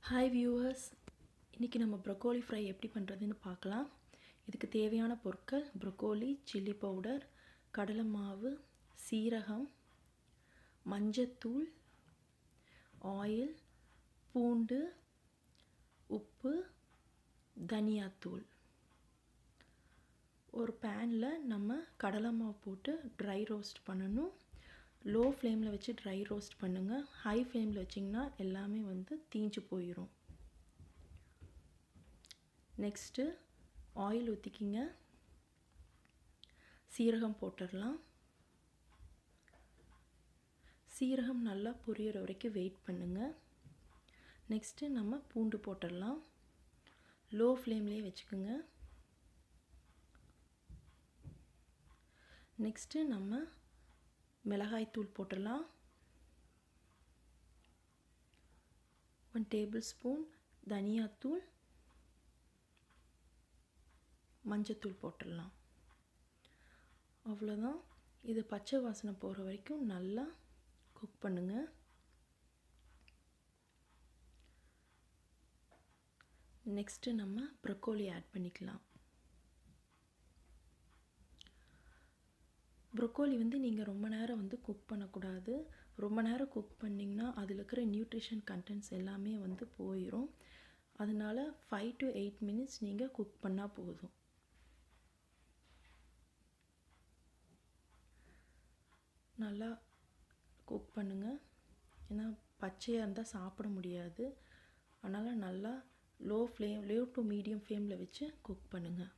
Hi viewers, இன்றைக்கி நம்ம broccoli fry எப்படி பண்ணுறதுன்னு பார்க்கலாம். இதுக்கு தேவையான பொருட்கள் ப்ரொக்கோலி, சில்லி பவுடர், கடலை மாவு, சீரகம், மஞ்சத்தூள், ஆயில், பூண்டு, உப்பு, தனியாத்தூள். ஒரு பேனில் நம்ம கடலை மாவு போட்டு ட்ரை ரோஸ்ட் பண்ணணும். லோ ஃப்ளேமில் வச்சு ட்ரை ரோஸ்ட் பண்ணுங்கள். ஹை ஃப்ளேமில் வச்சிங்கன்னா எல்லாமே தீஞ்சு போயிடும். நெக்ஸ்ட்டு ஆயில் ஊற்றிக்கிங்க. சீரகம் போட்டுடலாம். சீரகம் நல்லா பொரியிற வரைக்கும் வெயிட் பண்ணுங்கள். நெக்ஸ்ட்டு நம்ம பூண்டு போட்டுடலாம். லோ ஃப்ளேம்லேயே வச்சுக்கோங்க. நெக்ஸ்ட்டு நம்ம மிளகாய்த்தூள் போட்டுடலாம். 1 டேபிள் ஸ்பூன் தனியாத்தூள், மஞ்சத்தூள் போட்டுடலாம். அவ்வளோதான். இது பச்சை வாசனை போகிற வரைக்கும் நல்லா குக் பண்ணுங்கள். நெக்ஸ்ட்டு நம்ம ப்ரொக்கோலி ஆட் பண்ணிக்கலாம். ப்ரொக்கோலி நீங்கள் ரொம்ப நேரம் குக் பண்ணக்கூடாது. ரொம்ப நேரம் குக் பண்ணிங்கன்னா அதில் இருக்கிற நியூட்ரிஷன் கண்டென்ட்ஸ் எல்லாமே போயிடும். அதனால் 5 to 8 minutes நீங்கள் குக் பண்ணால் போதும். நல்லா குக் பண்ணுங்கள். ஏன்னா பச்சையாக இருந்தால் சாப்பிட முடியாது. அதனால் நல்லா லோ டு மீடியம் ஃப்ளேமில் வச்சு குக் பண்ணுங்கள்.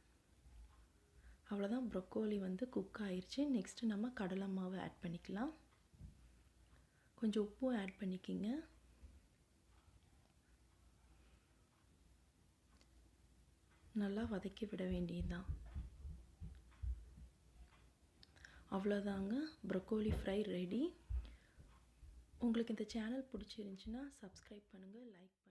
அவ்வளோதான், ப்ரொக்கோலி குக் ஆயிடுச்சு. நெக்ஸ்ட்டு நம்ம கடலை மாவு ஆட் பண்ணிக்கலாம். கொஞ்சம் உப்பும் ஆட் பண்ணிக்கிங்க. நல்லா வதக்கி விட வேண்டியதுதான். அவ்வளோதாங்க, ப்ரொக்கோலி ஃப்ரை ரெடி. உங்களுக்கு இந்த சேனல் பிடிச்சிருந்துச்சின்னா சப்ஸ்கிரைப் பண்ணுங்கள், லைக் பண்ணுங்கள்.